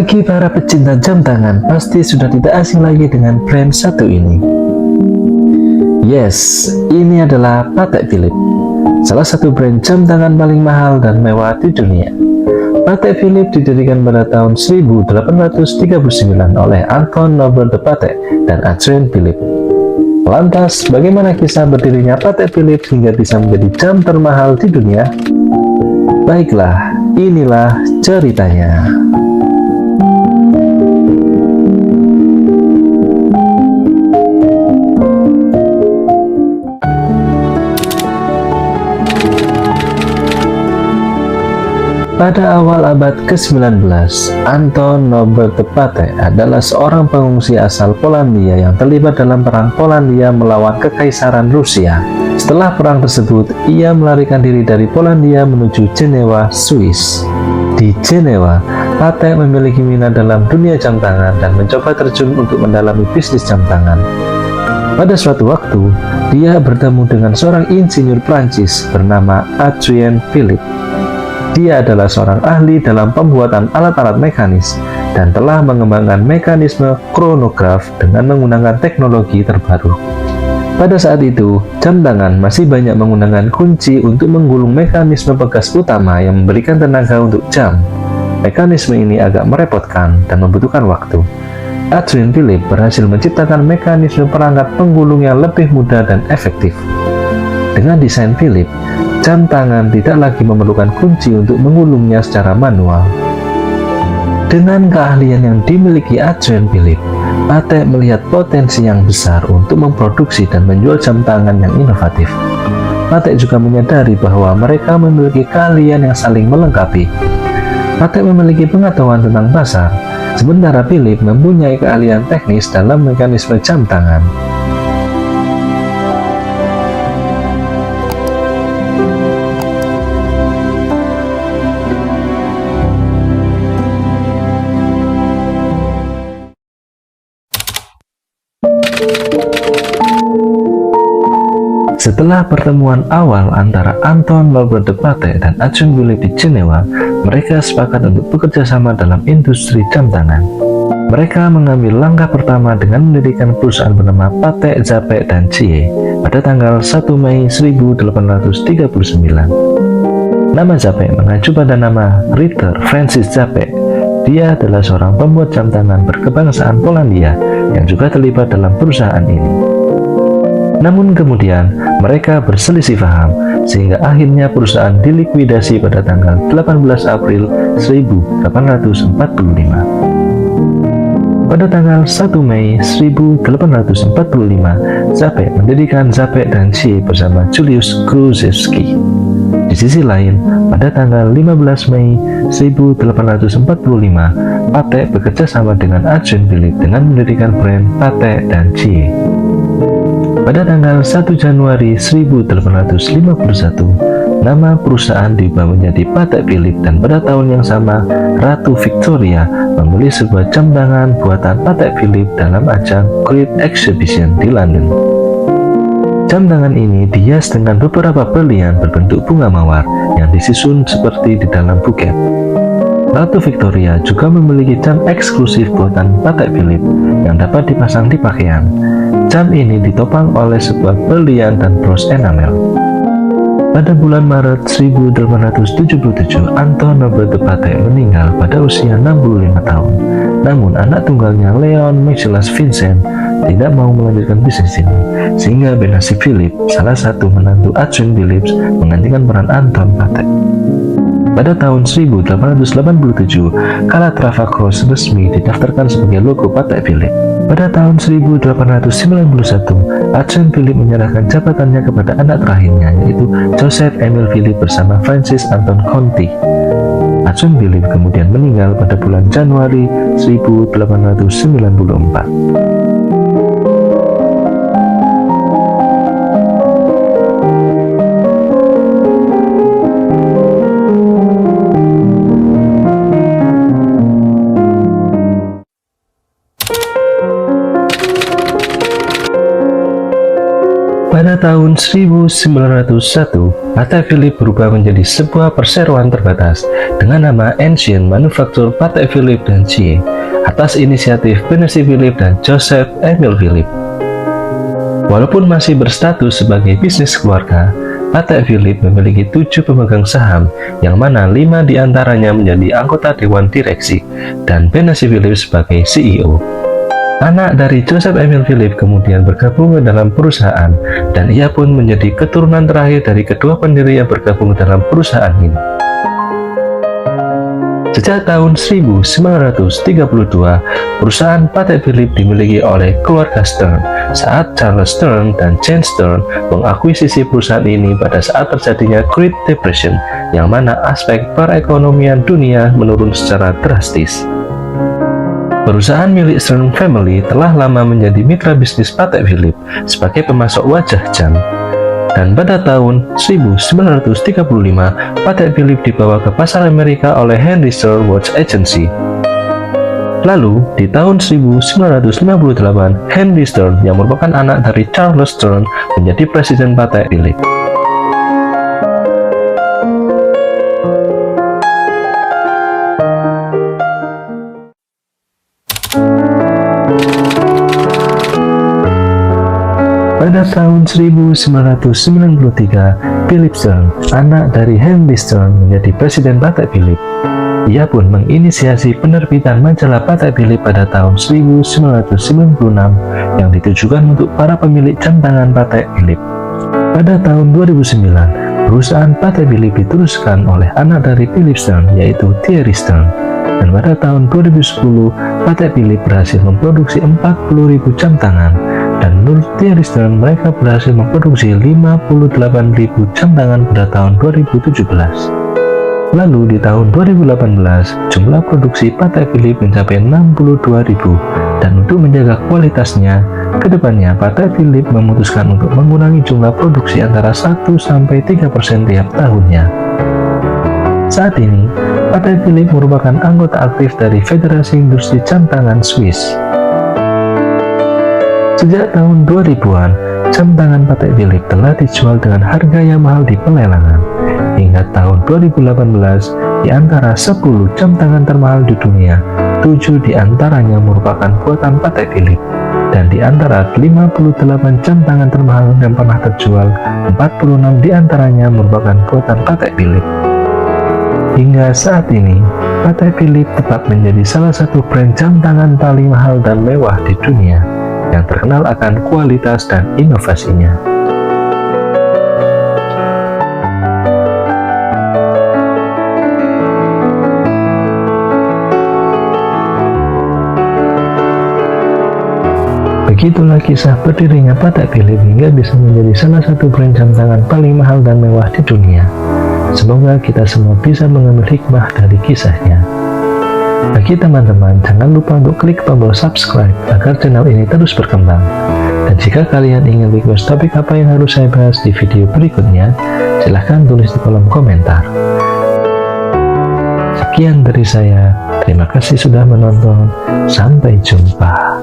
Bagi para pecinta jam tangan, pasti sudah tidak asing lagi dengan brand satu ini. Yes, ini adalah Patek Philippe, salah satu brand jam tangan paling mahal dan mewah di dunia. Patek Philippe didirikan pada tahun 1839 oleh Anton Nobel de Patek dan Adrien Philippe. Lantas, bagaimana kisah berdirinya Patek Philippe hingga bisa menjadi jam termahal di dunia? Baiklah, inilah ceritanya. Pada awal abad ke-19, Anton Nobel de Patek adalah seorang pengungsi asal Polandia yang terlibat dalam perang Polandia melawan Kekaisaran Rusia. Setelah perang tersebut, ia melarikan diri dari Polandia menuju Jenewa, Swiss. Di Jenewa, Patek memiliki minat dalam dunia jam tangan dan mencoba terjun untuk mendalami bisnis jam tangan. Pada suatu waktu, dia bertemu dengan seorang insinyur Prancis bernama Adrien Philippe. Dia adalah seorang ahli dalam pembuatan alat-alat mekanis dan telah mengembangkan mekanisme kronograf dengan menggunakan teknologi terbaru. Pada saat itu, jam tangan masih banyak menggunakan kunci untuk menggulung mekanisme pegas utama yang memberikan tenaga untuk jam. Mekanisme ini agak merepotkan dan membutuhkan waktu. Adrien Philippe berhasil menciptakan mekanisme perangkat penggulung yang lebih mudah dan efektif. Dengan desain Philippe, jam tangan tidak lagi memerlukan kunci untuk menggulungnya secara manual. Dengan keahlian yang dimiliki Adrien Philippe, Patek melihat potensi yang besar untuk memproduksi dan menjual jam tangan yang inovatif. Patek juga menyadari bahwa mereka memiliki keahlian yang saling melengkapi. Patek memiliki pengetahuan tentang pasar, sementara Philippe mempunyai keahlian teknis dalam mekanisme jam tangan. Setelah pertemuan awal antara Anton Nobel de Patek dan Adrien Philippe di Jenewa, mereka sepakat untuk bekerja sama dalam industri jam tangan. Mereka mengambil langkah pertama dengan mendirikan perusahaan bernama Patek Japet dan Cie pada tanggal 1 Mei 1839. Nama Japet mengacu pada nama Ritter Francis Japet. Dia adalah seorang pembuat jam tangan berkebangsaan Polandia yang juga terlibat dalam perusahaan ini. Namun kemudian mereka berselisih paham sehingga akhirnya perusahaan dilikuidasi pada tanggal 18 April 1845. Pada tanggal 1 Mei 1845, Japet mendirikan Japet dan Cie bersama Julius Krzyzewski. Di sisi lain, pada tanggal 15 Mei 1845, Patek bekerja sama dengan Adrien Philippe dengan mendirikan brand Patek dan Cie. Pada tanggal 1 Januari 1851, nama perusahaan diubah menjadi Patek Philippe dan pada tahun yang sama, Ratu Victoria membeli sebuah jam tangan buatan Patek Philippe dalam ajang Great Exhibition di London. Jam tangan ini dihias dengan beberapa berlian berbentuk bunga mawar yang disusun seperti di dalam buket. Ratu Victoria juga memiliki jam eksklusif buatan Patek Philippe yang dapat dipasang di pakaian. Jam ini ditopang oleh sebuah berlian dan bros enamel. Pada bulan Maret 1877, Anton Nobel de Patek meninggal pada usia 65 tahun. Namun anak tunggalnya Leon Michaelas Vincent tidak mau melanjutkan bisnis ini, sehingga Benasi Philippe, salah satu menantu Adrien Philippe, menggantikan peran Anton Patek. Pada tahun 1887, Calatrava Cross resmi didaftarkan sebagai logo Patek Philippe. Pada tahun 1891, Adrien Philippe menyerahkan jabatannya kepada anak terakhirnya, yaitu Joseph Emile Philippe bersama Francis Anton Conti. Adrien Philippe kemudian meninggal pada bulan Januari 1894. Pada tahun 1901, Patek Philippe berubah menjadi sebuah perseroan terbatas dengan nama Ancien Manufacture Patek Philippe dan Cie atas inisiatif Bernard Philippe dan Joseph Emile Philippe. Walaupun masih berstatus sebagai bisnis keluarga, Patek Philippe memiliki 7 pemegang saham, yang mana 5 diantaranya menjadi anggota Dewan Direksi dan Bernard Philippe sebagai CEO. Anak dari Joseph Emile Philippe kemudian bergabung ke dalam perusahaan, dan ia pun menjadi keturunan terakhir dari kedua pendiri yang bergabung dalam perusahaan ini. Sejak tahun 1932, perusahaan Patek Philippe dimiliki oleh keluarga Stern saat Charles Stern dan Jane Stern mengakuisisi perusahaan ini pada saat terjadinya Great Depression, yang mana aspek perekonomian dunia menurun secara drastis. Perusahaan milik Stern Family telah lama menjadi mitra bisnis Patek Philippe sebagai pemasok wajah jam. Dan pada tahun 1935, Patek Philippe dibawa ke pasar Amerika oleh Henry Stern Watch Agency. Lalu, di tahun 1958, Henry Stern, yang merupakan anak dari Charles Stern, menjadi presiden Patek Philippe. Pada tahun 1993, Philip Stern, anak dari Henry Stern, menjadi presiden Patek Philippe. Ia pun menginisiasi penerbitan majalah Patek Philippe pada tahun 1996 yang ditujukan untuk para pemilik jam tangan Patek Philippe. Pada tahun 2009, perusahaan Patek Philippe diteruskan oleh anak dari Philip Stern, yaitu Thierry Stern. Dan pada tahun 2010, Patek Philippe berhasil memproduksi 40.000 jam tangan. Dan menurut Thierry Stern, mereka berhasil memproduksi 58.000 jam tangan pada tahun 2017. Lalu di tahun 2018, jumlah produksi Patek Philippe mencapai 62.000. Dan untuk menjaga kualitasnya, kedepannya Patek Philippe memutuskan untuk mengurangi jumlah produksi antara 1-3% tiap tahunnya. Saat ini, Patek Philippe merupakan anggota aktif dari Federasi Industri Jam Tangan Swiss. Sejak tahun 2000-an, jam tangan Patek Philippe telah dijual dengan harga yang mahal di pelelangan. Hingga tahun 2018, di antara 10 jam tangan termahal di dunia, 7 diantaranya merupakan buatan Patek Philippe. Dan di antara 58 jam tangan termahal yang pernah terjual, 46 diantaranya merupakan buatan Patek Philippe. Hingga saat ini, Patek Philippe tetap menjadi salah satu brand jam tangan paling mahal dan mewah di dunia, yang terkenal akan kualitas dan inovasinya. Begitulah kisah berdirinya Patek Philippe hingga bisa menjadi salah satu brand jam tangan paling mahal dan mewah di dunia. Semoga kita semua bisa mengambil hikmah dari kisahnya. Bagi teman-teman, jangan lupa untuk klik tombol subscribe agar channel ini terus berkembang. Dan jika kalian ingin request topik apa yang harus saya bahas di video berikutnya, silahkan tulis di kolom komentar. Sekian dari saya, terima kasih sudah menonton, sampai jumpa.